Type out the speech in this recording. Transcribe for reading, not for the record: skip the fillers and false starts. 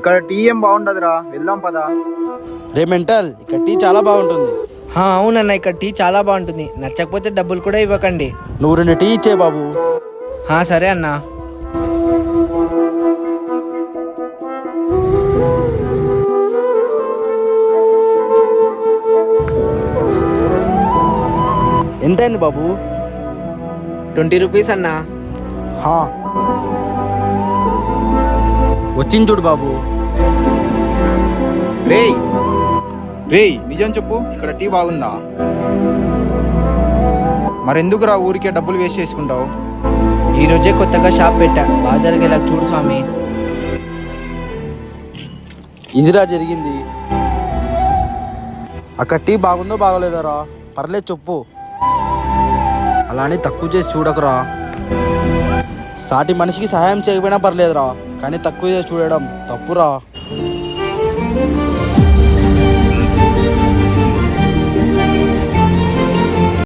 ఇక్కడ టీ ఏం బాగుండదురా, వెళ్దాం పదా. రే మెంటల్, ఇక్కడ టీ చాలా బాగుంటుంది. అవునన్న, ఇక్కడ టీ చాలా బాగుంటుంది. నచ్చకపోతే డబ్బులు కూడా ఇవ్వకండి. నువ్వు 2 టీ ఇచ్చే బాబు. సరే అన్న. ఎంతైంది బాబు? 20 రూపీస్ అన్న. వచ్చింది చూడు బాబు. రేయ్ రేయ్, నిజం చెప్పు, ఇక్కడ టీ బాగుందా? మరెందుకురా ఊరికే డబ్బులు వేస్ట్ చేసుకుంటావు? ఈ రోజే కొత్తగా షాప్ పెట్టా, బాజార్కి వెళ్ళా చూడు స్వామి. ఇదిరా జరిగింది. అక్కడ టీ బాగుందో బాగోలేదరా? పర్లేదు చెప్పు. అలానే తక్కువ చేసి చూడకురా. సాటి మనిషికి సహాయం చేయకపోయినా పర్లేదురా, కానీ తక్కువ చేసి చూడడం తప్పురా.